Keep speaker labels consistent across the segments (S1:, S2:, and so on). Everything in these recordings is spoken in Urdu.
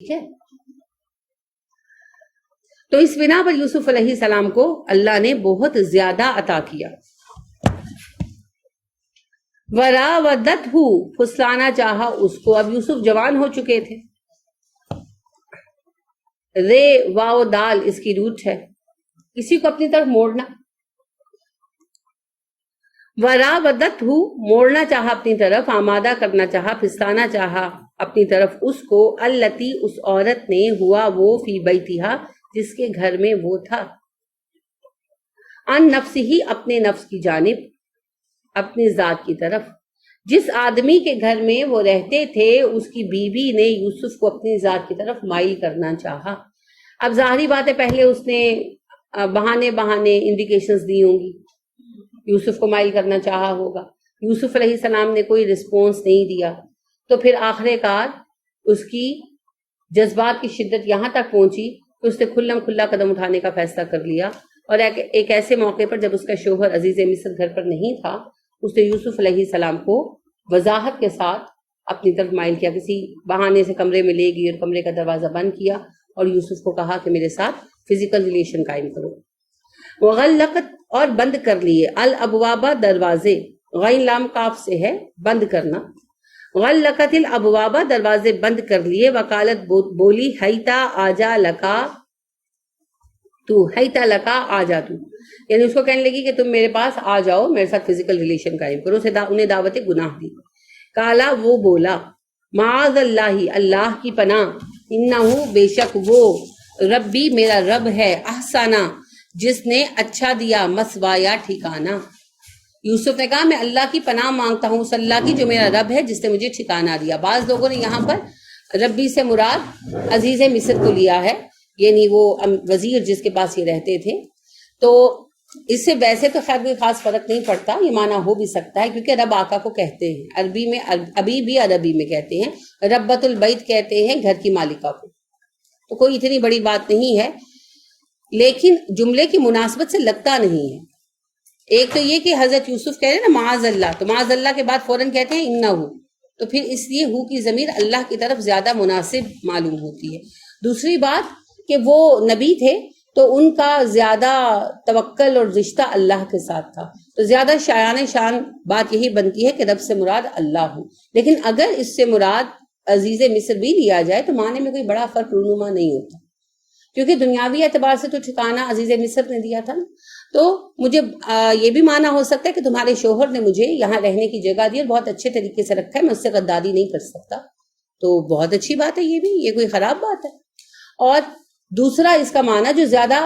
S1: ٹھیک ہے. تو اس بنا پر یوسف علیہ السلام کو اللہ نے بہت زیادہ عطا کیا. وراودتہ، پھسلانا چاہا اس کو. اب یوسف جوان ہو چکے تھے. رے واو دال اس کی روٹ ہے، کسی کو اپنی طرف موڑنا. وراودتہ، موڑنا چاہا اپنی طرف، آمادہ کرنا چاہا، پھسلانا چاہا اپنی طرف اس کو. التی، اس عورت نے، ہوا وہ، فی بیتہا، جس کے گھر میں وہ تھا. ان نفسہ، اپنے نفس کی جانب، اپنی ذات کی طرف. جس آدمی کے گھر میں وہ رہتے تھے اس کی بیوی نے یوسف کو اپنی ذات کی طرف مائل کرنا چاہا. اب ظاہری بات ہے پہلے اس نے بہانے انڈیکیشنز دی ہوں گی، یوسف کو مائل کرنا چاہا ہوگا. یوسف علیہ السلام نے کوئی رسپونس نہیں دیا، تو پھر آخر کار اس کی جذبات کی شدت یہاں تک پہنچی کہ اس نے کھلم کھلا قدم اٹھانے کا فیصلہ کر لیا. اور ایک ایسے موقع پر جب اس کا شوہر عزیز مصر گھر پر نہیں تھا، اس نے یوسف علیہ السلام کو وضاحت کے ساتھ اپنی طرف مائل کیا. کسی بہانے سے کمرے میں لے گئی اور کمرے کا دروازہ بند کیا اور یوسف کو کہا کہ میرے ساتھ فزیکل ریلیشن قائم کرو. وغلقت، اور بند کر لیے. الابواب، دروازے، غین لام کاف سے ہے بند کرنا. غلقت الابواب، دروازے بند کر لیے. وقالت، بولی، ہیتا آجا لکا تو، ہیتا لکا آجا تو، یعنی اس کو کہنے لگی کہ تم میرے پاس آ جاؤ، میرے ساتھ فزیکل ریلیشن قائم کرو. انہیں دعوت گناہ دی. کالا، وہ بولا، معاذ اللہ، اللہ کی پناہ، انہو، بے شک وہ، ربی، میرا رب ہے، احسنا، جس نے اچھا دیا، مسوایا، ٹھکانہ. یوسف نے کہا میں اللہ کی پناہ مانگتا ہوں، اس اللہ کی جو میرا رب ہے، جس نے مجھے ٹھکانہ دیا. بعض لوگوں نے یہاں پر ربی سے مراد عزیز مصر کو لیا ہے، یعنی وہ وزیر جس کے پاس یہ رہتے تھے. تو اس سے ویسے تو خیر کوئی خاص فرق نہیں پڑتا، یہ معنی ہو بھی سکتا ہے، کیونکہ رب آقا کو کہتے ہیں عربی میں، ابھی بھی عربی میں کہتے ہیں، ربۃ البیت کہتے ہیں گھر کی مالکہ کو. تو کوئی اتنی بڑی بات نہیں ہے، لیکن جملے کی مناسبت سے لگتا نہیں ہے. ایک تو یہ کہ حضرت یوسف کہہ رہے ہیں نا معاذ اللہ، تو معاذ اللہ کے بعد فوراً کہتے ہیں انہو، تو پھر اس لیے ہو کی ضمیر اللہ کی طرف زیادہ مناسب معلوم ہوتی ہے. دوسری بات کہ وہ نبی تھے تو ان کا زیادہ توکل اور رشتہ اللہ کے ساتھ تھا، تو زیادہ شایان شان بات یہی بنتی ہے کہ رب سے مراد اللہ ہو. لیکن اگر اس سے مراد عزیز مصر بھی لیا جائے تو معنی میں کوئی بڑا فرق رونما نہیں ہوتا، کیونکہ دنیاوی اعتبار سے تو ٹھکانہ عزیز مصر نے دیا تھا نا. تو مجھے یہ بھی معنی ہو سکتا ہے کہ تمہارے شوہر نے مجھے یہاں رہنے کی جگہ دی اور بہت اچھے طریقے سے رکھا ہے، میں اس سے غداری نہیں کر سکتا. تو بہت اچھی بات ہے، یہ بھی، یہ کوئی خراب بات ہے. اور دوسرا اس کا معنی جو زیادہ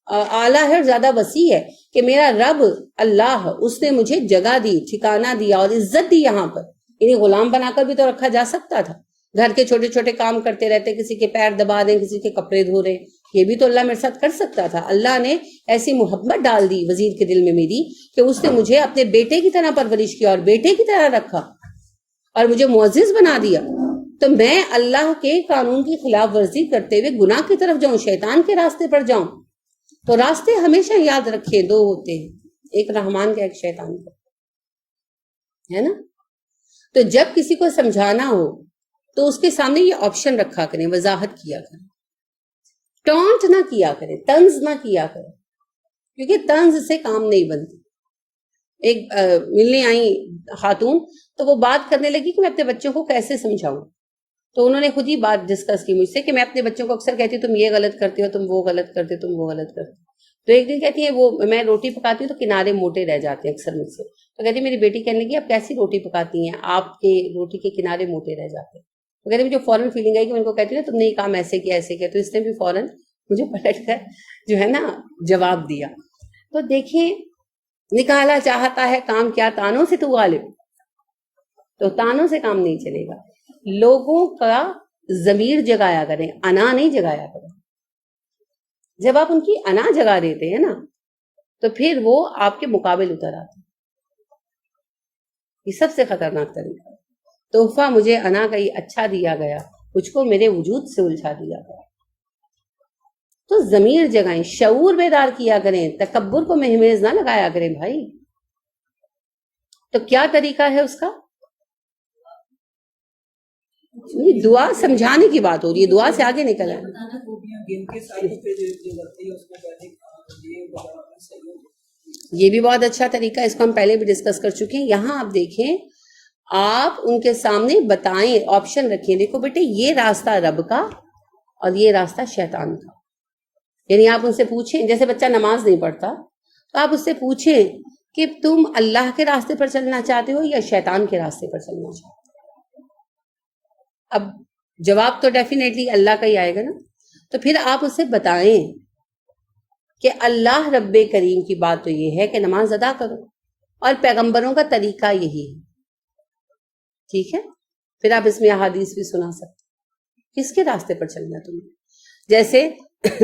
S1: اعلیٰ ہے اور زیادہ وسیع ہے کہ میرا رب اللہ، اس نے مجھے جگہ دی، ٹھکانہ دیا اور عزت دی. یہاں پر یعنی غلام بنا کر بھی تو رکھا جا سکتا تھا، گھر کے چھوٹے چھوٹے کام کرتے رہتے، کسی کے پیر دبا دیں، کسی کے کپڑے دھو رہے، یہ بھی تو اللہ میرے ساتھ کر سکتا تھا. اللہ نے ایسی محبت ڈال دی وزیر کے دل میں میری کہ اس نے مجھے اپنے بیٹے کی طرح پرورش کیا اور بیٹے کی طرح رکھا اور مجھے معزز بنا دیا. تو میں اللہ کے قانون کی خلاف ورزی کرتے ہوئے گناہ کی طرف جاؤں، شیطان کے راستے پر جاؤں؟ تو راستے ہمیشہ یاد رکھیں، دو ہوتے ہیں، ایک رحمان کا، ایک شیطان کا، ہے نا. تو جب کسی کو سمجھانا ہو تو اس کے سامنے یہ آپشن رکھا کریں، وضاحت کیا کریں، ٹونٹ نہ کیا کریں، طنز نہ کیا کریں، کیونکہ طنز سے کام نہیں بنتی. ایک ملنے آئی خاتون، تو وہ بات کرنے لگی کہ میں اپنے بچوں کو کیسے سمجھاؤں. تو انہوں نے خود ہی بات ڈسکس کی مجھ سے کہ میں اپنے بچوں کو اکثر کہتی ہوں تم یہ غلط کرتے ہو، تم وہ غلط کرتے، تم وہ غلط کرتے. تو ایک دن کہتی ہے وہ میں روٹی پکاتی ہوں تو کنارے موٹے رہ جاتے ہیں اکثر مجھ سے. تو کہتی میری بیٹی کہنے لگی آپ کیسی روٹی پکاتی ہیں، آپ کے روٹی کے کنارے موٹے رہ جاتے ہیں. تو کہتی مجھے فوراً فیلنگ آئی کہ میں ان کو کہتی ہوں تم نے یہ کام ایسے کیا ایسے کیا. تو اس نے بھی فوراً مجھے پلٹ کر جو ہے نا جواب دیا. تو دیکھیں، نکالا چاہتا ہے کام کیا تانوں سے تو غالب، تو تانوں سے کام نہیں چلے گا. لوگوں کا ضمیر جگایا کریں، انا نہیں جگایا کریں. جب آپ ان کی انا جگا دیتے ہیں نا تو پھر وہ آپ کے مقابل اتر آتے ہیں. یہ سب سے خطرناک طریقہ ہے. تحفہ مجھے انا کا یہ اچھا دیا گیا، مجھ کو میرے وجود سے الجھا دیا گیا. تو ضمیر جگائیں، شعور بیدار کیا کریں، تکبر کو مہمیز نہ لگایا کریں بھائی. تو کیا طریقہ ہے اس کا؟ نہیں، دعا سمجھانے کی بات ہو رہی ہے، دعا سے آگے نکل آئے. یہ بھی بہت اچھا طریقہ، اس کو ہم پہلے بھی ڈسکس کر چکے ہیں. یہاں آپ دیکھیں، آپ ان کے سامنے بتائیں، آپشن رکھیں، دیکھو بیٹے یہ راستہ رب کا اور یہ راستہ شیطان کا. یعنی آپ ان سے پوچھیں، جیسے بچہ نماز نہیں پڑھتا تو آپ اس سے پوچھیں کہ تم اللہ کے راستے پر چلنا چاہتے ہو یا شیطان کے راستے پر چلنا چاہتے ہو. اب جواب تو ڈیفینیٹلی اللہ کا ہی آئے گا نا. تو پھر آپ اسے بتائیں کہ اللہ رب کریم کی بات تو یہ ہے کہ نماز ادا کرو، اور پیغمبروں کا طریقہ یہی ہے. ٹھیک ہے، پھر آپ اس میں احادیث بھی سنا سکتے کس کے راستے پر چلنا ہے تمہیں. جیسے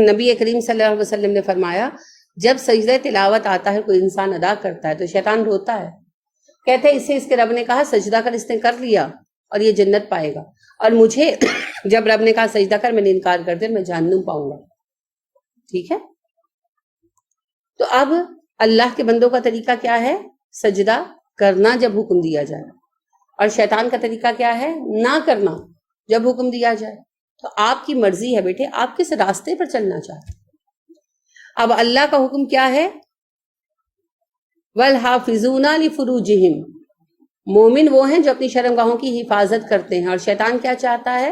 S1: نبی کریم صلی اللہ علیہ وسلم نے فرمایا، جب سجدہ تلاوت آتا ہے کوئی انسان ادا کرتا ہے تو شیطان روتا ہے، کہتے ہیں اسے اس کے رب نے کہا سجدہ کر، اس نے کر لیا اور یہ جنت پائے گا، اور مجھے جب رب نے کہا سجدہ کر میں نے انکار کر دیا، میں جہنم پاؤں گا. ٹھیک ہے، تو اب اللہ کے بندوں کا طریقہ کیا ہے؟ سجدہ کرنا جب حکم دیا جائے، اور شیطان کا طریقہ کیا ہے؟ نہ کرنا جب حکم دیا جائے. تو آپ کی مرضی ہے بیٹے، آپ کس راستے پر چلنا چاہتے ہیں. اب اللہ کا حکم کیا ہے؟ وَالْحَافِظُونَ لِفُرُوجِهِمْ، مومن وہ ہیں جو اپنی شرمگاہوں کی حفاظت کرتے ہیں. اور شیطان کیا چاہتا ہے؟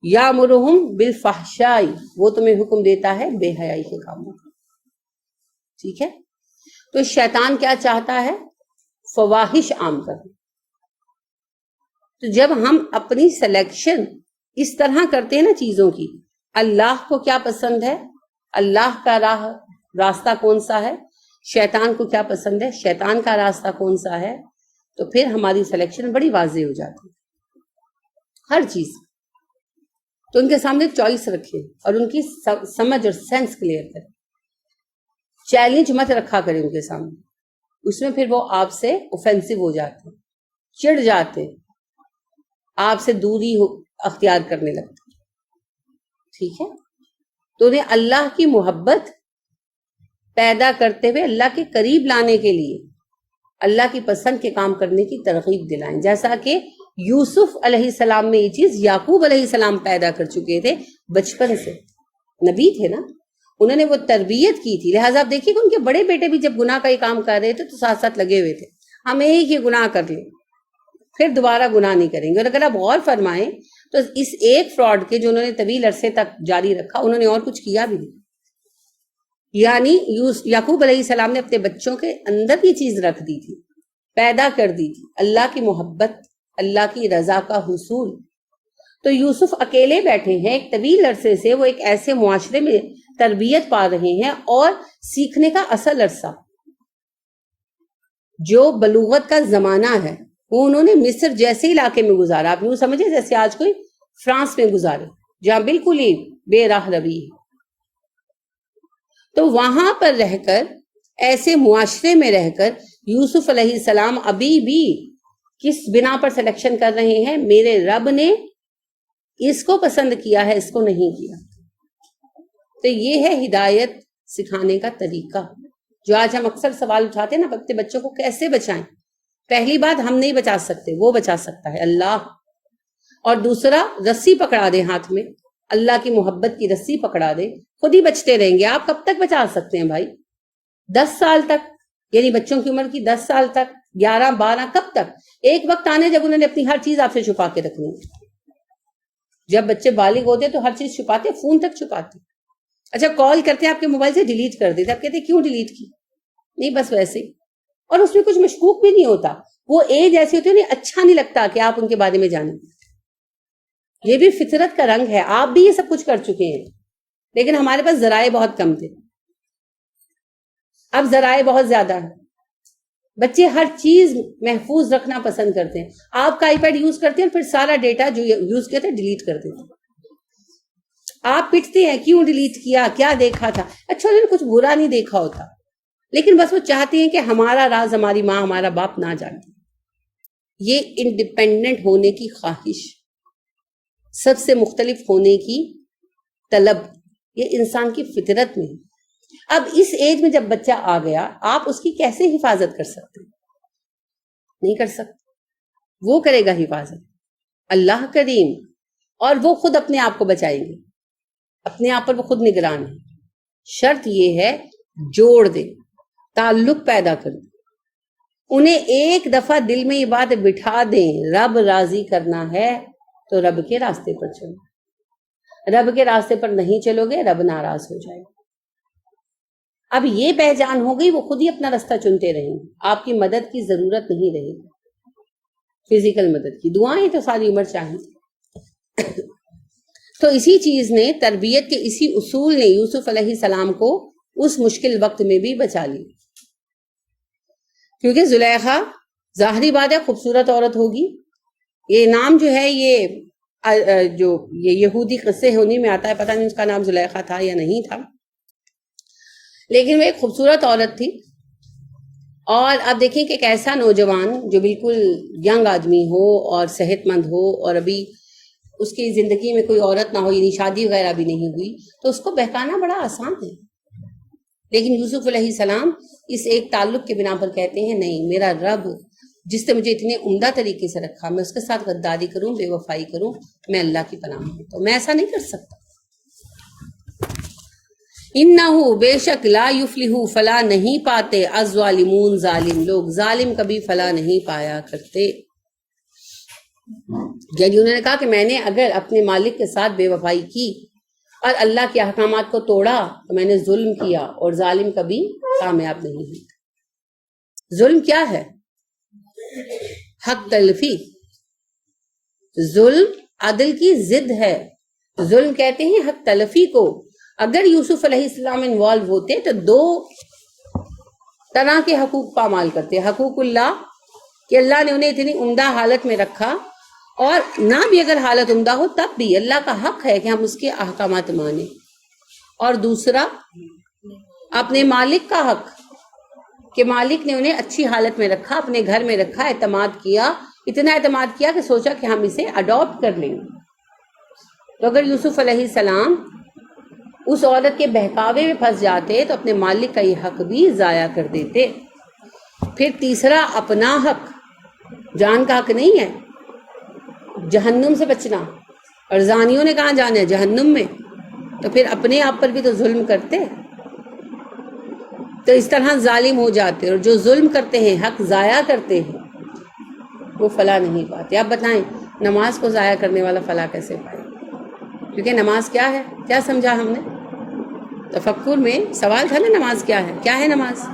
S1: یامرہم بالفحشاء، وہ تمہیں حکم دیتا ہے بے حیائی کے کاموں. ٹھیک ہے، تو شیطان کیا چاہتا ہے؟ فواحش عام کرنا. تو جب ہم اپنی سلیکشن اس طرح کرتے ہیں نا چیزوں کی، اللہ کو کیا پسند ہے، اللہ کا راستہ کون سا ہے، شیطان کو کیا پسند ہے، شیطان کا راستہ کون سا ہے، تو پھر ہماری سلیکشن بڑی واضح ہو جاتی ہے ہر چیز. تو ان کے سامنے چوائس رکھیں اور ان کی سمجھ اور سینس کلیئر کریں. چیلنج مت رکھا کریں ان کے سامنے، اس میں پھر وہ آپ سے اوفینسو ہو جاتے ہیں، چڑ جاتے ہیں، آپ سے دوری اختیار کرنے لگتے ہیں. ٹھیک ہے، تو انہیں اللہ کی محبت پیدا کرتے ہوئے اللہ کے قریب لانے کے لیے اللہ کی پسند کے کام کرنے کی ترغیب دلائیں. جیسا کہ یوسف علیہ السلام میں یہ چیز یعقوب علیہ السلام پیدا کر چکے تھے بچپن سے، نبی تھے نا، انہوں نے وہ تربیت کی تھی. لہٰذا آپ دیکھیے کہ ان کے بڑے بیٹے بھی جب گناہ کا یہ کام کر رہے تھے تو ساتھ ساتھ لگے ہوئے تھے، ہم ایک ہی گناہ کر لیں پھر دوبارہ گناہ نہیں کریں گے. اور اگر آپ غور فرمائیں تو اس ایک فراڈ کے جو انہوں نے طویل عرصے تک جاری رکھا، انہوں نے اور کچھ کیا بھی نہیں. یعنی یعقوب علیہ السلام نے اپنے بچوں کے اندر یہ چیز رکھ دی تھی، پیدا کر دی تھی، اللہ کی محبت، اللہ کی رضا کا حصول. تو یوسف اکیلے بیٹھے ہیں ایک طویل عرصے سے، وہ ایک ایسے معاشرے میں تربیت پا رہے ہیں، اور سیکھنے کا اصل عرصہ جو بلوغت کا زمانہ ہے وہ انہوں نے مصر جیسے علاقے میں گزارا. آپ یوں سمجھے جیسے آج کوئی فرانس میں گزارے جہاں بالکل ہی بے راہ روی ہے. تو وہاں پر رہ کر، ایسے معاشرے میں رہ کر یوسف علیہ السلام ابھی بھی کس بنا پر سلیکشن کر رہے ہیں؟ میرے رب نے اس کو پسند کیا ہے، اس کو نہیں کیا. تو یہ ہے ہدایت سکھانے کا طریقہ، جو آج ہم اکثر سوال اٹھاتے ہیں نا، اپنے بچوں کو کیسے بچائیں. پہلی بات، ہم نہیں بچا سکتے، وہ بچا سکتا ہے اللہ. اور دوسرا، رسی پکڑا دیں ہاتھ میں، اللہ کی محبت کی رسی پکڑا دیں، خود ہی بچتے رہیں گے. آپ کب تک بچا سکتے ہیں بھائی؟ 10 سال تک، یعنی بچوں کی عمر کی 10 سال تک، 11 12، کب تک؟ ایک وقت آنے جب انہوں نے اپنی ہر چیز آپ سے چھپا کے رکھنی ہے. جب بچے بالغ ہوتے تو ہر چیز چھپاتے، فون تک چھپاتے. اچھا کال کرتے ہیں آپ کے موبائل سے ڈیلیٹ کر دیتے، آپ کہتے ہیں کیوں ڈیلیٹ کی؟ نہیں بس ویسے ہی. اور اس میں کچھ مشکوک بھی نہیں ہوتا. وہ ایج ایسی ہوتی ہے انہیں اچھا نہیں لگتا کہ آپ ان کے بارے میں جانیں. یہ بھی فطرت کا رنگ ہے، آپ بھی یہ سب کچھ کر چکے ہیں، لیکن ہمارے پاس ذرائع بہت کم تھے، اب ذرائع بہت زیادہ ہیں. بچے ہر چیز محفوظ رکھنا پسند کرتے ہیں. آپ کا آئی پیڈ یوز کرتے ہیں اور پھر سارا ڈیٹا جو یوز کیا تھا ڈیلیٹ کر دیتے ہیں. آپ پٹتے ہیں کیوں ڈیلیٹ کیا، کیا دیکھا تھا. اچھا انہوں نے کچھ برا نہیں دیکھا ہوتا، لیکن بس وہ چاہتے ہیں کہ ہمارا راز ہماری ماں ہمارا باپ نہ جانے. یہ انڈیپینڈنٹ ہونے کی خواہش، سب سے مختلف ہونے کی طلب، یہ انسان کی فطرت میں ہے. اب اس ایج میں جب بچہ آ گیا، آپ اس کی کیسے حفاظت کر سکتے؟ نہیں کر سکتے، وہ کرے گا حفاظت اللہ کریم، اور وہ خود اپنے آپ کو بچائیں گے، اپنے آپ پر وہ خود نگران ہے۔ شرط یہ ہے جوڑ دیں، تعلق پیدا کر دیں، انہیں ایک دفعہ دل میں یہ بات بٹھا دیں، رب راضی کرنا ہے تو رب کے راستے پر چلو، رب کے راستے پر نہیں چلو گے رب ناراض ہو جائے گا۔ اب یہ پہچان ہو گئی، وہ خود ہی اپنا راستہ چنتے رہیں گے، آپ کی مدد کی ضرورت نہیں رہے گی، فزیکل مدد کی، دعائیں تو ساری عمر چاہیں۔ تو اسی چیز نے، تربیت کے اسی اصول نے یوسف علیہ السلام کو اس مشکل وقت میں بھی بچا لی، کیونکہ زلیخا ظاہری بات ہے خوبصورت عورت ہوگی، یہ نام جو ہے یہ یہودی قصے ہونے میں آتا ہے، پتہ نہیں اس کا نام زلیخا تھا یا نہیں تھا، لیکن وہ ایک خوبصورت عورت تھی۔ اور اب دیکھیں کہ ایک ایسا نوجوان جو بالکل ینگ آدمی ہو اور صحت مند ہو، اور ابھی اس کی زندگی میں کوئی عورت نہ ہو، یعنی شادی وغیرہ بھی نہیں ہوئی، تو اس کو بہکانا بڑا آسان ہے، لیکن یوسف علیہ السلام اس ایک تعلق کے بنا پر کہتے ہیں نہیں، میرا رب جس نے مجھے اتنے عمدہ طریقے سے رکھا، میں اس کے ساتھ غداری کروں، بے وفائی کروں، میں اللہ کی پناہ مانگتا ہوں، میں ایسا نہیں کر سکتا۔ انہو بے شک، لا یفلح فلاح نہیں پاتے، الظالمون ظالم لوگ، ظالم کبھی فلاح نہیں پایا کرتے۔ یعنی انہوں نے کہا کہ میں نے اگر اپنے مالک کے ساتھ بے وفائی کی اور اللہ کے احکامات کو توڑا تو میں نے ظلم کیا، اور ظالم کبھی کامیاب نہیں ہوتا۔ ظلم کیا ہے؟ حق تلفی، ظلم عدل کی ضد ہے، ظلم کہتے ہیں حق تلفی کو۔ اگر یوسف علیہ السلام انوالو ہوتے تو دو طرح کے حقوق پامال کرتے، حقوق اللہ کہ اللہ نے انہیں اتنی عمدہ حالت میں رکھا، اور نہ بھی اگر حالت عمدہ ہو تب بھی اللہ کا حق ہے کہ ہم اس کے احکامات مانیں، اور دوسرا اپنے مالک کا حق کہ مالک نے انہیں اچھی حالت میں رکھا، اپنے گھر میں رکھا، اعتماد کیا، اتنا اعتماد کیا کہ سوچا کہ ہم اسے اڈاپٹ کر لیں گے۔ تو اگر یوسف علیہ السلام اس عورت کے بہکاوے میں پھنس جاتے تو اپنے مالک کا یہ حق بھی ضائع کر دیتے۔ پھر تیسرا اپنا حق، جان کا حق نہیں ہے، جہنم سے بچنا، اور زانیوں نے کہاں جانا ہے؟ جہنم میں، تو پھر اپنے آپ پر بھی تو ظلم کرتے، تو اس طرح ظالم ہو جاتے، اور جو ظلم کرتے ہیں، حق ضائع کرتے ہیں، وہ فلاح نہیں پاتے۔ آپ بتائیں نماز کو ضائع کرنے والا فلاح کیسے پائے؟ کیونکہ نماز کیا ہے؟ کیا سمجھا ہم نے تفکر میں؟ سوال تھا نا نماز کیا ہے؟ کیا ہے نماز؟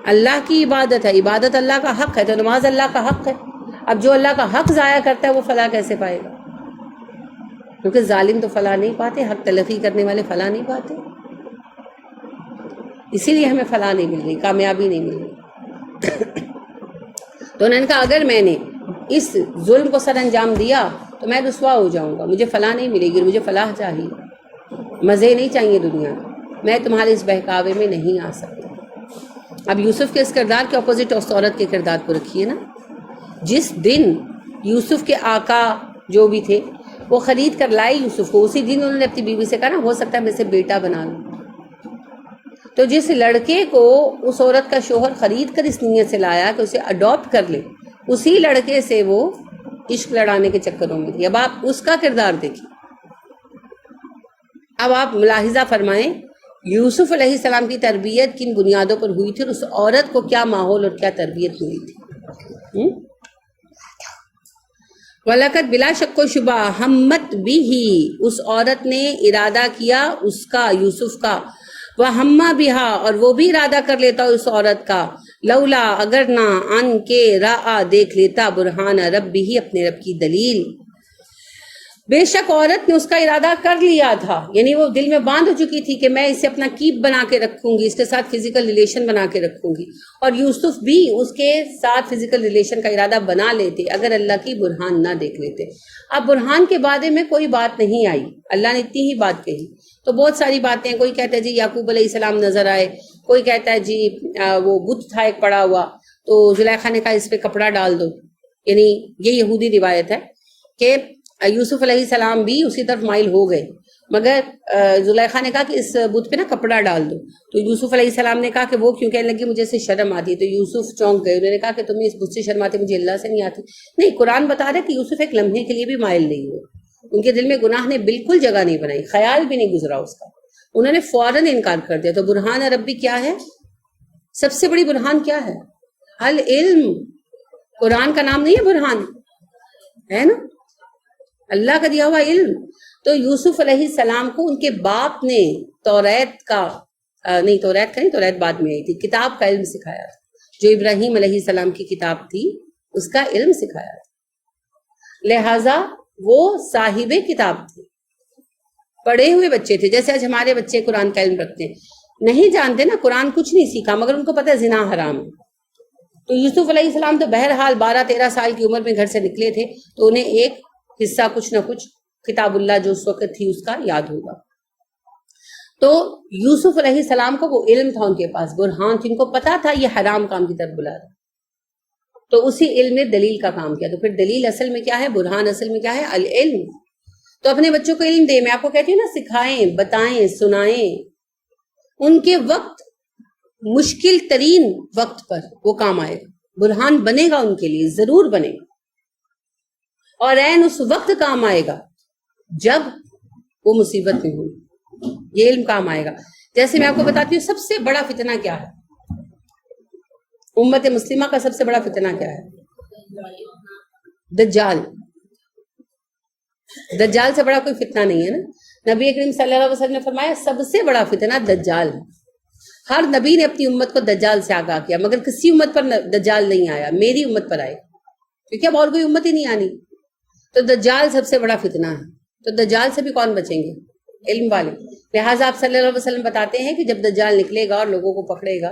S1: اللہ کی عبادت ہے، عبادت اللہ کا حق ہے، تو نماز اللہ کا حق ہے۔ اب جو اللہ کا حق ضائع کرتا ہے وہ فلاح کیسے پائے گا؟ کیونکہ ظالم تو فلاح نہیں پاتے، حق تلفی کرنے والے فلاح نہیں پاتے، اسی لیے ہمیں فلاح نہیں مل رہی، کامیابی نہیں مل رہی۔ تو انہوں نے کہا اگر میں نے اس ظلم کو سر انجام دیا تو میں رسوا ہو جاؤں گا، مجھے فلاح نہیں ملے گی، مجھے فلاح چاہیے، مزے نہیں چاہیے دنیا کا، میں تمہارے اس بہکاوے میں نہیں آ سکتا۔ اب یوسف کے اس کردار کے اپوزٹ اس عورت کے کردار کو رکھیے نا۔ جس دن یوسف کے آقا جو بھی تھے وہ خرید کر لائے یوسف کو، اسی دن انہوں نے اپنی بیوی سے کہا نا ہو سکتا ہے میں سے بیٹا بنا لوں۔ تو جس لڑکے کو اس عورت کا شوہر خرید کر اس نیت سے لایا کہ اسے اڈاپٹ کر لے، اسی لڑکے سے وہ عشق لڑانے کے چکروں میں تھی۔ اب آپ اس کا کردار دیکھیں، اب آپ ملاحظہ فرمائیں یوسف علیہ السلام کی تربیت کن بنیادوں پر ہوئی تھی، اور اس عورت کو کیا ماحول اور کیا تربیت ہوئی تھی۔ وَلَقَدْ بلا شک و شبہ ہمت بِهِ، اس عورت نے ارادہ کیا اس کا، یوسف کا، وَهَمَّ بِهَا، اور وہ بھی ارادہ کر لیتا اس عورت کا، لولا اگر نہ، ان کے رآ دیکھ لیتا، برہان ربہ اپنے رب کی دلیل۔ بے شک عورت نے اس کا ارادہ کر لیا تھا، یعنی وہ دل میں باندھ ہو چکی تھی کہ میں اسے اپنا کیپ بنا کے رکھوں گی، اس کے ساتھ فزیکل ریلیشن بنا کے رکھوں گی، اور یوسف بھی اس کے ساتھ فزیکل ریلیشن کا ارادہ بنا لیتے اگر اللہ کی برہان نہ دیکھ لیتے۔ اب برہان کے بارے میں کوئی بات نہیں آئی، اللہ نے اتنی ہی بات کہی، تو بہت ساری باتیں، کوئی کہتا ہے جی یعقوب علیہ السلام نظر آئے، کوئی کہتا ہے جی وہ بت تھا ایک پڑا ہوا تو زلیخا نے کہا اس پہ کپڑا ڈال دو، یعنی یہ یہودی روایت ہے کہ یوسف علیہ السلام بھی اسی طرف مائل ہو گئے، مگر زلیخا نے کہا کہ اس بت پہ نا کپڑا ڈال دو، تو یوسف علیہ السلام نے کہا کہ وہ کیوں؟ کہنے لگی مجھے سے شرم آتی ہے۔ تو یوسف چونک گئے، انہوں نے کہا کہ تمہیں اس بت سے شرم آتی، مجھے اللہ سے نہیں آتی۔ نہیں، قرآن بتا رہا ہے کہ یوسف ایک لمحے کے لیے بھی مائل نہیں ہوئے، ان کے دل میں گناہ نے بالکل جگہ نہیں بنائی، خیال بھی نہیں گزرا اس کا، انہوں نے فوراً انکار کر دیا۔ تو برہان ربی کیا ہے؟ سب سے بڑی برہان کیا ہے؟ العلم۔ قرآن کا نام نہیں ہے برہان، ہے نا، اللہ کا دیا ہوا علم۔ تو یوسف علیہ السلام کو ان کے باپ نے توریت کا نہیں، توریت بعد میں آئی تھی، کتاب کا علم سکھایا تھا، جو ابراہیم علیہ السلام کی کتاب تھی اس کا علم سکھایا تھا، لہٰذا وہ صاحب کتاب تھے، پڑھے ہوئے بچے تھے۔ جیسے آج ہمارے بچے قرآن کا علم رکھتے ہیں، نہیں جانتے نا، قرآن کچھ نہیں سیکھا مگر ان کو پتہ ہے زنا حرام ہے۔ تو یوسف علیہ السلام تو بہرحال 12-13 سال کی عمر میں گھر سے نکلے تھے، تو انہیں ایک حصہ کچھ نہ کچھ کتاب اللہ جو اس وقت تھی اس کا یاد ہوگا۔ تو یوسف علیہ السلام کو وہ علم تھا، ان کے پاس برہان تھی، ان کو پتا تھا یہ حرام کام کی طرف بلا رہا، تو اسی علم نے دلیل کا کام کیا۔ تو پھر دلیل اصل میں کیا ہے؟ برہان اصل میں کیا ہے؟ العلم۔ تو اپنے بچوں کو علم دے، میں آپ کو کہتی ہوں نا، سکھائیں، بتائیں، سنائیں، ان کے وقت مشکل ترین وقت پر وہ کام آئے گا، برہان بنے گا ان کے لیے، ضرور بنے گا، اور عین اس وقت کام آئے گا جب وہ مصیبت میں ہوں، یہ علم کام آئے گا۔ جیسے میں آپ کو بتاتی ہوں، سب سے بڑا فتنہ کیا ہے؟ امت مسلمہ کا سب سے بڑا فتنہ کیا ہے؟ دجال۔ دجال سے بڑا کوئی فتنہ نہیں ہے نا۔ نبی کریم صلی اللہ علیہ وسلم نے فرمایا سب سے بڑا فتنہ دجال ہے۔ ہر نبی نے اپنی امت کو دجال سے آگاہ کیا، مگر کسی امت پر دجال نہیں آیا، میری امت پر آئے، کیونکہ اب اور کوئی امت ہی نہیں آنی۔ تو دجال سب سے بڑا فتنہ ہے۔ تو دجال سے بھی کون بچیں گے؟ علم والے۔ لہٰذا آپ صلی اللہ علیہ وسلم بتاتے ہیں کہ جب دجال نکلے گا اور لوگوں کو پکڑے گا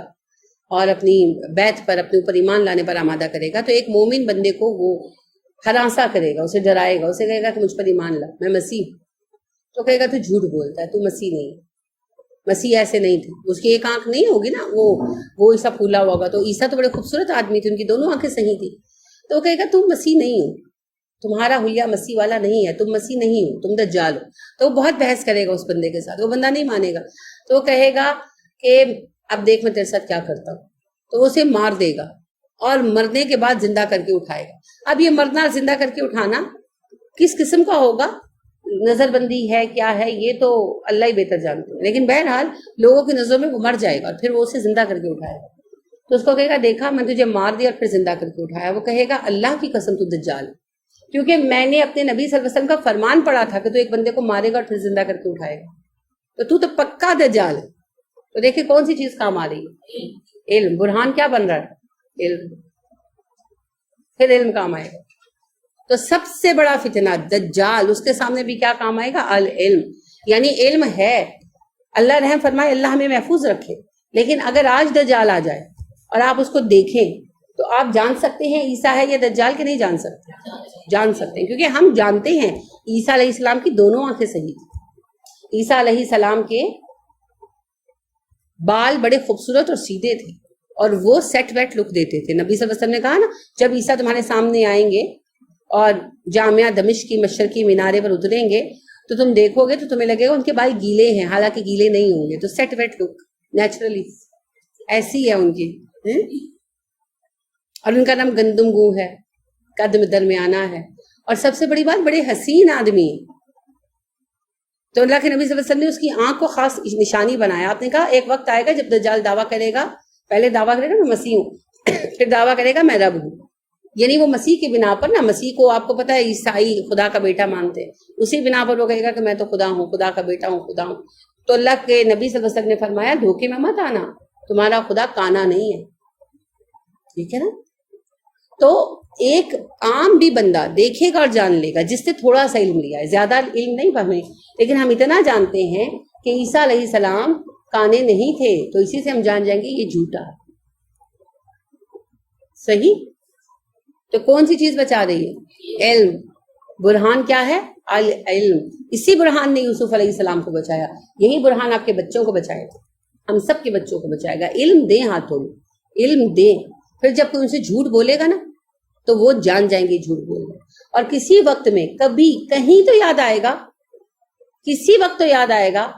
S1: اور اپنی بیعت پر، اپنے اوپر ایمان لانے پر آمادہ کرے گا، تو ایک مومن بندے کو وہ ہراساں کرے گا، اسے ڈرائے گا، اسے کہے گا کہ مجھ پر ایمان لا، میں مسیح ہوں۔ تو کہے گا تو جھوٹ بولتا ہے، تو مسیح نہیں، مسیح ایسے نہیں تھے، اس کی ایک آنکھ نہیں ہوگی نا، وہ عیسیٰ پھولا ہوا ہوگا، تو عیسیٰ تو بڑے خوبصورت آدمی تھے، ان کی دونوں آنکھیں صحیح تھی۔ تو وہ کہے گا تم مسیح نہیں ہو، تمہارا حلیہ مسیح والا نہیں ہے، تم مسیح نہیں ہو، تم دجال ہو۔ تو وہ بہت بحث کرے گا اس بندے کے ساتھ، وہ بندہ نہیں مانے گا، تو وہ کہے گا کہ اب دیکھ میں تیرے ساتھ کیا کرتا ہوں، تو وہ اسے مار دے گا اور مرنے کے بعد زندہ کر کے اٹھائے گا۔ اب یہ مرنا زندہ کر کے اٹھانا کس قسم کا ہوگا، نظر بندی ہے کیا ہے، یہ تو اللہ ہی بہتر جانتے ہیں، لیکن بہرحال لوگوں کی نظروں میں وہ مر جائے گا اور پھر وہ اسے زندہ کر کے اٹھائے گا۔ تو اس کو کہے گا دیکھا میں تجھے مار دیا اور پھر زندہ کر کے اٹھایا۔ وہ کہے گا اللہ کی قسم تو دجال ہے، کیونکہ میں نے اپنے نبی صلی اللہ علیہ وسلم کا فرمان پڑھا تھا کہ تو ایک بندے کو مارے گا اور پھر زندہ کر کے اٹھائے گا، تو پکا دجال ہے۔ تو دیکھیں کون سی چیز کام آ رہی ہے؟ علم۔ برہان کیا بن رہا ہے؟ علم۔ پھر علم کام آئے گا۔ تو سب سے بڑا فتنہ دجال، اس کے سامنے بھی کیا کام آئے گا؟ العلم۔ یعنی علم ہے، اللہ رحم فرمائے، اللہ ہمیں محفوظ رکھے، لیکن اگر آج دجال آ جائے اور آپ اس کو دیکھیں تو آپ جان سکتے ہیں عیسیٰ ہے یا دجال، کہ نہیں جان سکتے؟ جان سکتے ہیں، کیونکہ ہم جانتے ہیں عیسیٰ علیہ السلام کی دونوں آنکھیں صحیح تھی، عیسیٰ علیہ السلام کے بال بڑے خوبصورت اور سیدھے تھے اور وہ سیٹ ویٹ لک دیتے تھے۔ نبی صلی اللہ علیہ وسلم نے کہا نا جب عیسیٰ تمہارے سامنے آئیں گے اور جامعہ دمشق کی مشرقی مینارے پر اتریں گے تو تم دیکھو گے تو تمہیں لگے گا ان کے بال گیلے ہیں، حالانکہ گیلے نہیں ہوں گے، تو سیٹ ویٹ لک نیچرلی ایسی ہے ان کی۔ اور ان کا نام گندم گو ہے، قد درمیانہ ہے، اور سب سے بڑی بات بڑے حسین آدمی ہیں۔ تو اللہ کے نبی صلی اللہ علیہ وسلم نے اس کی آنکھ کو خاص نشانی بنایا۔ آپ نے کہا ایک وقت آئے گا جب دجال دعویٰ کرے گا، پہلے دعویٰ کرے گا میں مسیح ہوں، پھر دعویٰ کرے گا میں رب ہوں، یعنی وہ مسیح کی بنا پر نا، مسیح کو آپ کو پتا ہے عیسائی خدا کا بیٹا مانتے ہیں، اسی بنا پر وہ کہے گا کہ میں تو خدا ہوں، خدا کا بیٹا ہوں، خدا ہوں۔ تو اللہ کے نبی صلی اللہ علیہ وسلم نے فرمایا دھوکے میں مت آنا، تمہارا خدا کانا نہیں ہے، ٹھیک ہے نا۔ تو ایک عام بھی بندہ دیکھے گا اور جان لے گا جس سے تھوڑا سا علم لیا ہے، زیادہ علم نہیں ہمیں، لیکن ہم اتنا جانتے ہیں کہ عیسیٰ علیہ السلام کانے نہیں تھے، تو اسی سے ہم جان جائیں گے یہ جھوٹا ہے، صحیح۔ تو کون سی چیز بچا رہی ہے؟ علم۔ برہان کیا ہے؟ العلم۔ اسی برہان نے یوسف علیہ السلام کو بچایا، یہی برہان آپ کے بچوں کو بچائے گا، ہم سب کے بچوں کو بچائے گا۔ علم دیں ہاتھوں میں، علم دیں، پھر جب کوئی ان سے جھوٹ بولے گا نا تو وہ جان جائیں گے جھوٹ بول رہے، اور کسی وقت میں کبھی کہیں تو یاد آئے گا کسی وقت تو یاد آئے گا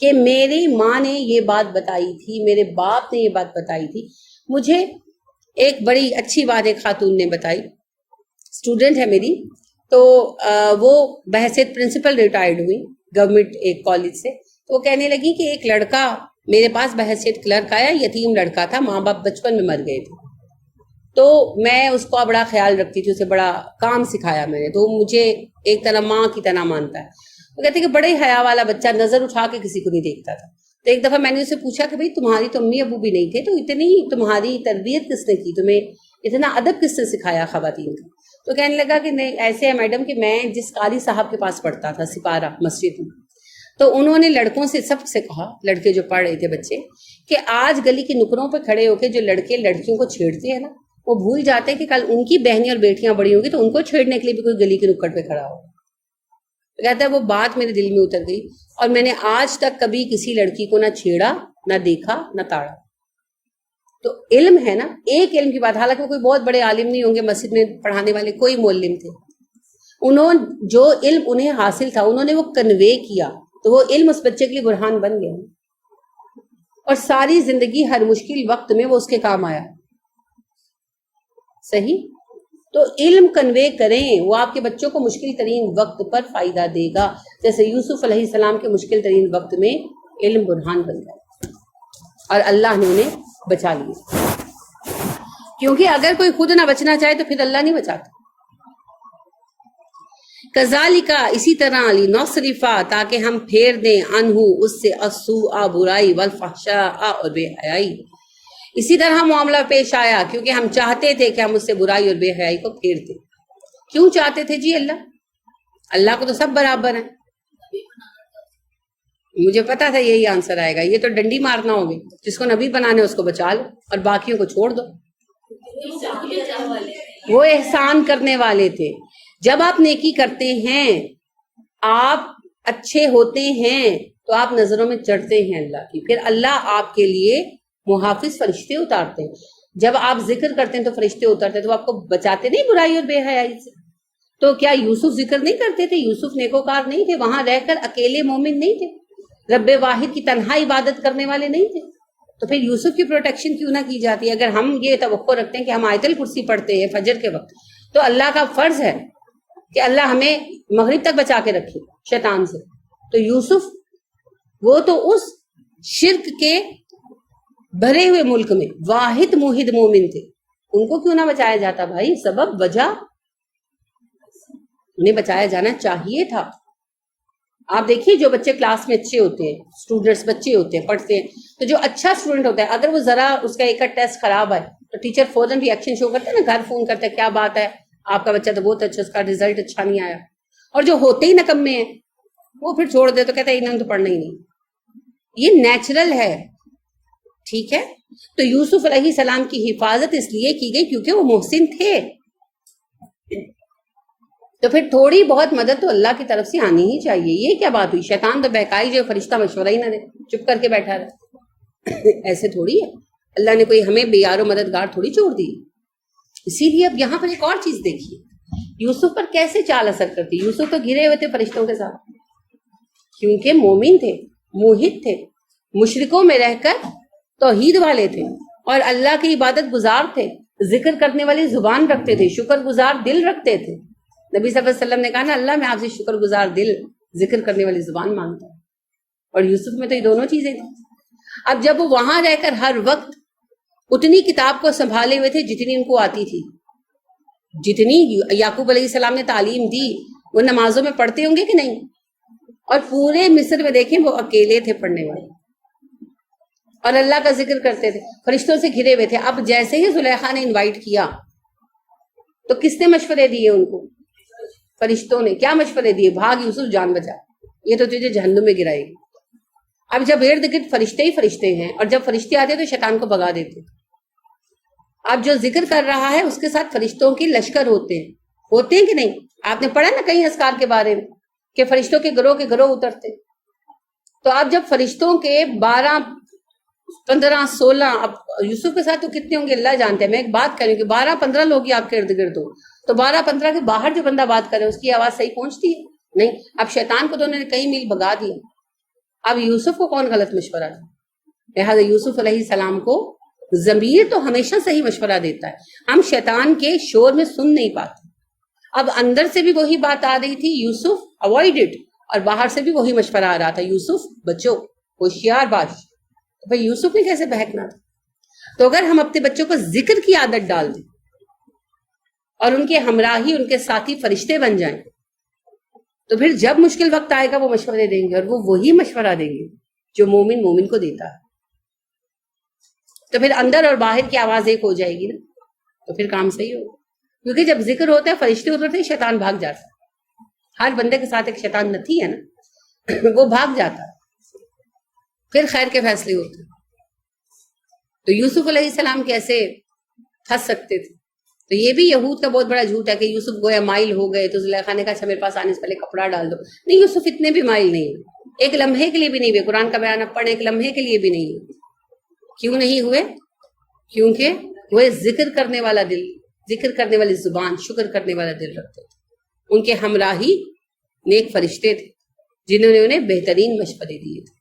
S1: کہ میری ماں نے یہ بات بتائی تھی, میرے باپ نے یہ بات بتائی تھی. مجھے ایک بڑی اچھی بات ایک خاتون نے بتائی, اسٹوڈنٹ ہے میری, تو وہ بحیثیت پرنسپل ریٹائرڈ ہوئی گورنمنٹ ایک کالج سے. تو وہ کہنے لگی کہ ایک لڑکا میرے پاس بحیثیت کلرک آیا, یتیم لڑکا تھا, ماں باپ بچپن میں مر گئے تھے, تو میں اس کا بڑا خیال رکھتی تھی, اسے بڑا کام سکھایا میں نے, تو مجھے ایک طرح ماں کی طرح مانتا ہے. وہ کہتے کہ بڑے حیا والا بچہ, نظر اٹھا کے کسی کو نہیں دیکھتا تھا. تو ایک دفعہ میں نے اسے پوچھا کہ بھئی تمہاری تو امی ابو بھی نہیں تھے, تو اتنی تمہاری تربیت کس نے کی, تمہیں اتنا ادب کس نے سکھایا خواتین کا؟ تو کہنے لگا کہ نہیں, ایسے ہے میڈم کہ میں جس قاری صاحب کے پاس پڑھتا تھا سپارہ مسجد میں, تو انہوں نے لڑکوں سے سب سے کہا, لڑکے جو پڑھ رہے تھے بچے, کہ آج گلی کے نکروں پہ کھڑے ہو کے جو لڑکے لڑکیوں کو چھیڑتے ہیں نا, وہ بھول جاتے ہیں کہ کل ان کی بہنیں اور بیٹیاں بڑی ہوں گی تو ان کو چھیڑنے کے لیے بھی کوئی گلی کے نکڑ پہ کھڑا ہو. کہتا ہے وہ بات میرے دل میں اتر گئی, اور میں نے آج تک کبھی کسی لڑکی کو نہ چھیڑا, نہ دیکھا, نہ تاڑا. تو علم ہے نا, ایک علم کی بات, حالانکہ وہ کوئی بہت بڑے عالم نہیں ہوں گے, مسجد میں پڑھانے والے کوئی معلم تھے, انہوں جو علم انہیں حاصل تھا انہوں نے وہ کنوے کیا, تو وہ علم اس بچے کے لیے برہان بن گیا, اور ساری زندگی ہر مشکل وقت میں وہ اس کے کام آیا. صحیح؟ تو علم کنوے کریں, وہ آپ کے بچوں کو مشکل ترین وقت پر فائدہ دے گا, جیسے یوسف علیہ السلام کے مشکل ترین وقت میں علم برہان بن گیا اور اللہ نے انہیں بچا لیا. کیونکہ اگر کوئی خود نہ بچنا چاہے تو پھر اللہ نہیں بچاتا. کذالکا, اسی طرح, لنصرفا, تاکہ ہم پھیر دیں, انہو, اس سے, السوء, برائی, والفحشاء, اور بے حیائی. اسی طرح معاملہ پیش آیا کیونکہ ہم چاہتے تھے کہ ہم اس سے برائی اور بے حیائی کو پھیر دیں. کیوں چاہتے تھے جی؟ اللہ کو تو سب برابر ہیں. مجھے پتا تھا یہی آنسر آئے گا, یہ تو ڈنڈی مارنا ہوگی, جس کو نبی بنانے اس کو بچا لو اور باقیوں کو چھوڑ دو. وہ احسان کرنے والے تھے. جب آپ نیکی کرتے ہیں, آپ اچھے ہوتے ہیں, تو آپ نظروں میں چڑھتے ہیں اللہ کی, پھر اللہ آپ کے لیے محافظ فرشتے اتارتے ہیں. جب آپ ذکر کرتے ہیں تو فرشتے اترتے ہیں, تو آپ کو بچاتے نہیں برائی اور بے حیائی سے. تو کیا یوسف ذکر نہیں کرتے تھے؟ یوسف نیکوکار نہیں تھے؟ وہاں رہ کر اکیلے مومن نہیں تھے؟ رب واحد کی تنہا عبادت کرنے والے نہیں تھے؟ تو پھر یوسف کی پروٹیکشن کیوں نہ کی جاتی ہے؟ اگر ہم یہ توقع رکھتے ہیں کہ ہم آیت الکرسی پڑھتے ہیں فجر کے وقت, تو اللہ کا فرض ہے کہ اللہ ہمیں مغرب تک بچا کے رکھے شیطان سے. تو یوسف وہ تو اس شرک کے بھرے ہوئے ملک میں واحد موحد مومن تھے, ان کو کیوں نہ بچایا جاتا بھائی؟ سبب, وجہ, انہیں بچایا جانا چاہیے تھا. آپ دیکھیے جو بچے کلاس میں اچھے ہوتے ہیں, اسٹوڈنٹس بچے ہوتے ہیں, پڑھتے ہیں, تو جو اچھا اسٹوڈنٹ ہوتا ہے, اگر وہ ذرا اس کا ایک ٹیسٹ خراب ہے تو ٹیچر فوراً ریئیکشن شو کرتا ہے نا, گھر فون کرتا ہے, کیا بات ہے, آپ کا بچہ تو بہت اچھا, اس کا رزلٹ اچھا نہیں آیا. اور جو ہوتے ہی نکمے ہیں وہ پھر چھوڑ دے, تو کہتا ہے انہوں نے تو پڑھنا ہی نہیں. یہ نیچرل ہے, ٹھیک ہے. تو یوسف علیہ السلام کی حفاظت اس لیے کی گئی کیونکہ وہ محسن تھے. تو پھر تھوڑی بہت مدد تو اللہ کی طرف سے آنی ہی چاہیے. یہ کیا بات ہوئی, شیطان تو بہکائی جو فرشتہ مشورہ ہی نہ دے, چپ کر کے بیٹھا رہے. ایسے تھوڑی ہے, اللہ نے کوئی ہمیں بے یار و مددگار تھوڑی چھوڑ دی. اسی لیے اب یہاں پر ایک اور چیز دیکھیے, یوسف پر کیسے چال اثر کرتی. یوسف تو گھرے ہوئے تھے فرشتوں کے ساتھ, کیونکہ مومن تھے, موحد تھے, مشرکوں میں رہ کر توحید والے تھے, اور اللہ کی عبادت گزار تھے, ذکر کرنے والی زبان رکھتے تھے, شکر گزار دل رکھتے تھے. نبی صلی اللہ علیہ وسلم نے کہا نا, اللہ میں آپ سے شکر گزار دل, ذکر کرنے والی زبان مانگتا ہوں. اور یوسف میں تو یہ دونوں چیزیں تھیں. اب جب وہ وہاں رہ کر ہر وقت اتنی کتاب کو سنبھالے ہوئے تھے جتنی ان کو آتی تھی, جتنی یعقوب علیہ السلام نے تعلیم دی, وہ نمازوں میں پڑھتے ہوں گے کہ نہیں؟ اور پورے مصر میں دیکھیں وہ اکیلے تھے پڑھنے والے, اور اللہ کا ذکر کرتے تھے, فرشتوں سے گھرے ہوئے تھے. اب جیسے ہی زلیخا نے انوائٹ کیا تو کس نے مشورے دیے ان کو؟ فرشتوں نے. کیا مشورے دیے؟ بھاگ یوسف, جان بچا, یہ تو تجھے جہنم میں گرائے گی. اب جب ارد گرد فرشتے ہی فرشتے ہیں, اور جب فرشتے آتے تو شیطان کو بھگا دیتے. اب جو ذکر کر رہا ہے اس کے ساتھ فرشتوں کی لشکر ہوتے ہیں کہ نہیں؟ آپ نے پڑھا نا کہیں اذکار کے بارے میں کہ فرشتوں کے گروہ اترتے. تو اب جب فرشتوں کے 12 15 16, اب یوسف کے ساتھ تو کتنے ہوں گے اللہ جانتے ہیں. میں ایک بات کروں کہ 12 15 لوگ ہی آپ کے ارد گرد ہو, تو 12 15 کے باہر جو بندہ بات کرے اس کی آواز صحیح پہنچتی ہے؟ نہیں، اب شیطان کو تو انہوں نے کئی میل بھگا دیا، اب یوسف کو کون غلط مشورہ دے؟ لہٰذا یوسف علیہ السلام کو ضمیر تو ہمیشہ صحیح مشورہ دیتا ہے، ہم شیطان کے شور میں سن نہیں پاتے۔ اب اندر سے بھی وہی بات آ رہی تھی، یوسف اوائڈ اٹ، اور باہر سے بھی وہی مشورہ آ رہا تھا، یوسف بچو، ہوشیار باش۔ تو بھائی یوسف نے کیسے بہکنا تھا؟ تو اگر ہم اپنے بچوں کو ذکر کی عادت ڈال دیں اور ان کے ہمراہی، ان کے ساتھی فرشتے بن جائیں، تو پھر جب مشکل وقت آئے گا وہ مشورے دیں گے، اور وہ وہی مشورہ دیں گے جو مومن مومن کو دیتا ہے۔ تو پھر اندر اور باہر کی آواز ایک ہو جائے گی نا، تو پھر کام صحیح ہوگا۔ کیونکہ جب ذکر ہوتا ہے فرشتے اترتے ہیں، شیطان بھاگ جاتا ہے۔ ہر بندے کے ساتھ ایک شیطان نتھی ہے نا، وہ بھاگ جاتا ہے، پھر خیر کے فیصلے ہوتے ہیں۔ تو یوسف علیہ السلام کیسے پھنس سکتے تھے؟ تو یہ بھی یہود کا بہت بڑا جھوٹ ہے کہ یوسف گویا مائل ہو گئے تو زلیخا نے کہا اچھا میرے پاس آنے سے پہلے کپڑا ڈال دو۔ نہیں، یوسف اتنے بھی مائل نہیں ہوئے، ایک لمحے کے لیے بھی نہیں ہوئے، قرآن کا بیان اب پڑھیں، ایک لمحے کے لیے بھی نہیں ہوئے۔ کیوں نہیں ہوئے؟ کیونکہ وہ ذکر کرنے والا دل، ذکر کرنے والی زبان، شکر کرنے والا دل رکھتے تھے۔ ان کے ہمراہی نیک فرشتے تھے جنہوں نے انہیں بہترین مشورے دیے تھے۔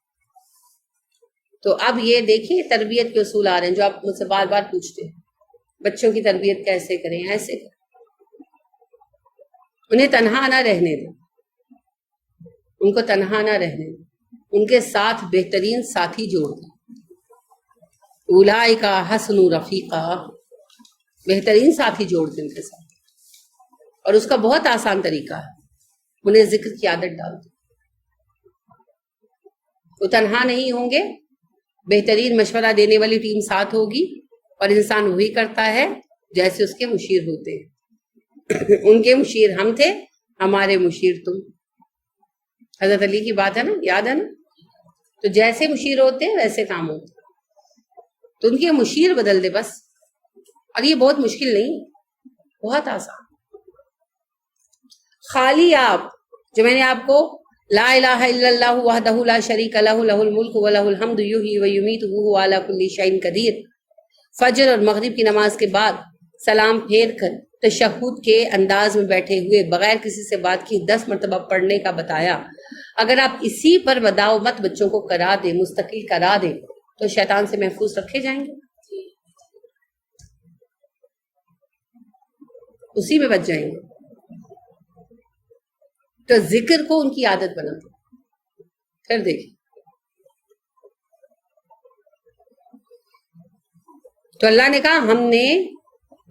S1: تو اب یہ دیکھیں تربیت کے اصول آ رہے ہیں جو آپ مجھ سے بار بار پوچھتے ہیں، بچوں کی تربیت کیسے کریں؟ ایسے کریں، انہیں تنہا نہ رہنے دیں، ان کو تنہا نہ رہنے دیں، ان کے ساتھ بہترین ساتھی جوڑ دیں۔ اولئک حسن رفیقا، بہترین ساتھی جوڑ دیں ان کے ساتھ، اور اس کا بہت آسان طریقہ ہے، انہیں ذکر کی عادت ڈال دیں۔ وہ تنہا نہیں ہوں گے، بہترین مشورہ دینے والی ٹیم ساتھ ہوگی، اور انسان وہی کرتا ہے جیسے اس کے مشیر ہوتے ہیں۔ ان کے مشیر ہم تھے، ہمارے مشیر تم۔ حضرت علی کی بات ہے نا، یاد ہے نا؟ تو جیسے مشیر ہوتے ہیں ویسے کام ہوتے ہیں۔ تو ان کے مشیر بدل دے بس، اور یہ بہت مشکل نہیں، بہت آسان۔ خالی آپ، جو میں نے آپ کو لا الہ الا اللہ وحدہ لا شریک لہ لہ الملک ولہ الحمد یحیی ویمیت وہو علی کل شیء قدیر، فجر اور مغرب کی نماز کے بعد سلام پھیر کر تشہد کے انداز میں بیٹھے ہوئے بغیر کسی سے بات کی 10 مرتبہ پڑھنے کا بتایا، اگر آپ اسی پر وداع مت بچوں کو کرا دیں، مستقل کرا دیں، تو شیطان سے محفوظ رکھے جائیں گے، اسی میں بچ جائیں گے۔ تو ذکر کو ان کی عادت بنا دو۔ پھر دیکھیں، تو اللہ نے کہا ہم نے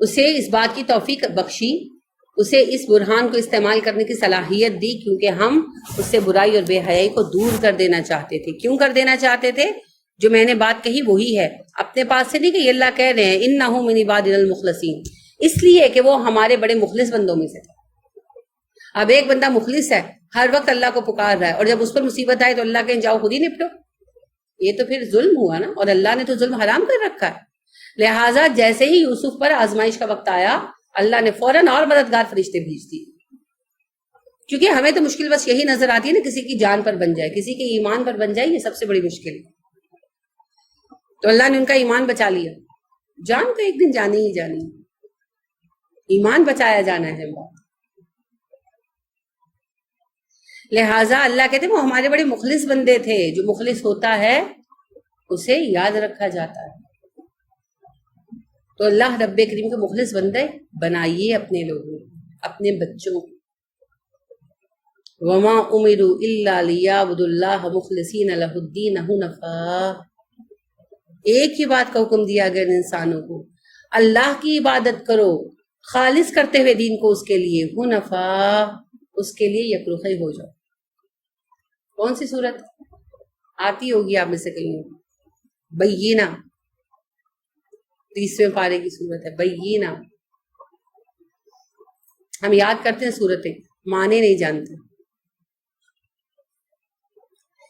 S1: اسے اس بات کی توفیق بخشی، اسے اس برہان کو استعمال کرنے کی صلاحیت دی، کیونکہ ہم اس سے برائی اور بے حیائی کو دور کر دینا چاہتے تھے۔ کیوں کر دینا چاہتے تھے؟ جو میں نے بات کہی وہی ہے، اپنے پاس سے نہیں کہ یہ اللہ کہہ رہے ہیں انہ من عبادنا المخلصین، اس لیے کہ وہ ہمارے بڑے مخلص بندوں میں سے تھے۔ اب ایک بندہ مخلص ہے، ہر وقت اللہ کو پکار رہا ہے، اور جب اس پر مصیبت آئے تو اللہ کہیں جاؤ خود ہی نپٹو، یہ تو پھر ظلم ہوا نا، اور اللہ نے تو ظلم حرام کر رکھا ہے۔ لہٰذا جیسے ہی یوسف پر آزمائش کا وقت آیا، اللہ نے فوراً اور مددگار فرشتے بھیج دیے، کیونکہ ہمیں تو مشکل بس یہی نظر آتی ہے نا، کسی کی جان پر بن جائے، کسی کے ایمان پر بن جائے، یہ سب سے بڑی مشکل ہے۔ تو اللہ نے ان کا ایمان بچا لیا، جان تو ایک دن جانی ہی جانی، ایمان بچایا جانا ہے۔ لہٰذا اللہ کہتے ہیں وہ ہمارے بڑے مخلص بندے تھے، جو مخلص ہوتا ہے اسے یاد رکھا جاتا ہے۔ تو اللہ رب کریم کے مخلص بندے بنائیے اپنے لوگوں، اپنے بچوں کو۔ وما امروا الا لیعبدوا اللہ مخلصین لہ الدین حنفاء، ایک ہی بات کا حکم دیا گیا انسانوں کو، اللہ کی عبادت کرو خالص کرتے ہوئے دین کو اس کے لیے، حنفاء، اس کے لیے یکرخی ہو جاؤ۔ کون سی صورت آتی ہوگی آپ میں سے کہیں؟ بینہ، 30ویں پارے کی صورت ہے بینہ۔ ہم یاد کرتے ہیں صورتیں، معنی نہیں جانتے۔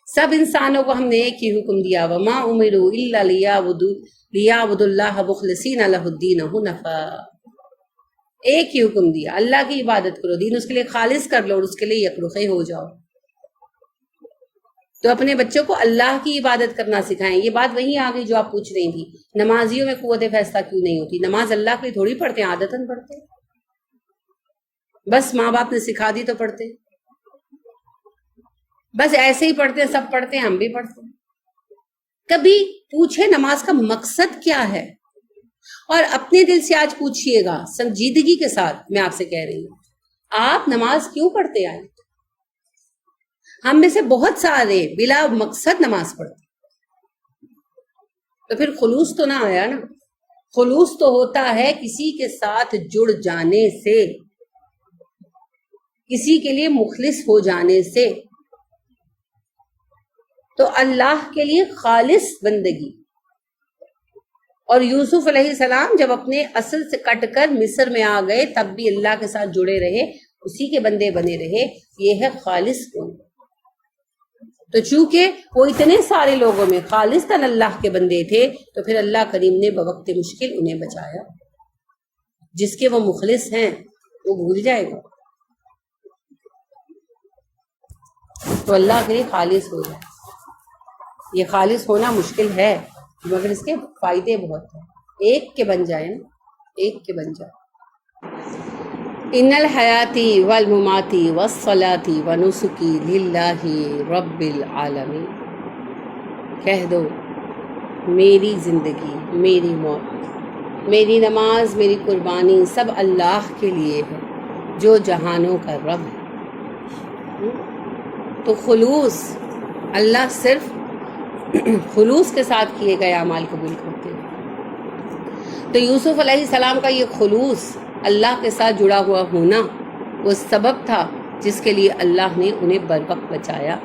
S1: سب انسانوں کو ہم نے ایک ہی حکم دیا، وما امروا الا لیعبدوا اللہ مخلصین لہ الدین حنفاء، ایک ہی حکم دیا، اللہ کی عبادت کرو، دین اس کے لیے خالص کر لو، اور اس کے لیے یکرخی ہو جاؤ۔ تو اپنے بچوں کو اللہ کی عبادت کرنا سکھائیں۔ یہ بات وہیں آ گئی جو آپ پوچھ رہی تھی، نمازیوں میں قوت فیصلہ کیوں نہیں ہوتی؟ نماز اللہ کے لیے تھوڑی پڑھتے ہیں، عادتاً پڑھتے ہیں، بس ماں باپ نے سکھا دی تو پڑھتے۔ بس ایسے ہی پڑھتے ہیں، سب پڑھتے ہیں، ہم بھی پڑھتے ہیں. کبھی پوچھے نماز کا مقصد کیا ہے؟ اور اپنے دل سے آج پوچھئے گا سنجیدگی کے ساتھ، میں آپ سے کہہ رہی ہوں، آپ نماز کیوں پڑھتے آئے؟ ہم میں سے بہت سارے بلا مقصد نماز پڑھتے، تو پھر خلوص تو نہ آیا نا. خلوص تو ہوتا ہے کسی کے ساتھ جڑ جانے سے، کسی کے لیے مخلص ہو جانے سے. تو اللہ کے لیے خالص بندگی. اور یوسف علیہ السلام جب اپنے اصل سے کٹ کر مصر میں آ گئے تب بھی اللہ کے ساتھ جڑے رہے، اسی کے بندے بنے رہے. یہ ہے خالص کون. تو چونکہ وہ اتنے سارے لوگوں میں خالصتاً اللہ کے بندے تھے تو پھر اللہ کریم نے بوقت مشکل انہیں بچایا. جس کے وہ مخلص ہیں وہ بھول جائے گا، تو اللہ کے لیے خالص ہو جائے. یہ خالص ہونا مشکل ہے مگر اس کے فائدے بہت ہیں. ایک کے بن جائیں نا، ایک کے بن جائیں. ان الحیاتی والمماتی والصلاتی ونسکی للہ رب العالمین. کہہ دو میری زندگی، میری موت، میری نماز، میری قربانی سب اللہ کے لیے ہے جو جہانوں کا رب ہے. تو خلوص، اللہ صرف خلوص کے ساتھ کیے گئے اعمال قبول کرتے ہیں. تو یوسف علیہ السلام کا یہ خلوص، اللہ کے ساتھ جڑا ہوا ہونا، وہ سبب تھا جس کے لیے اللہ نے انہیں بروقت بچایا.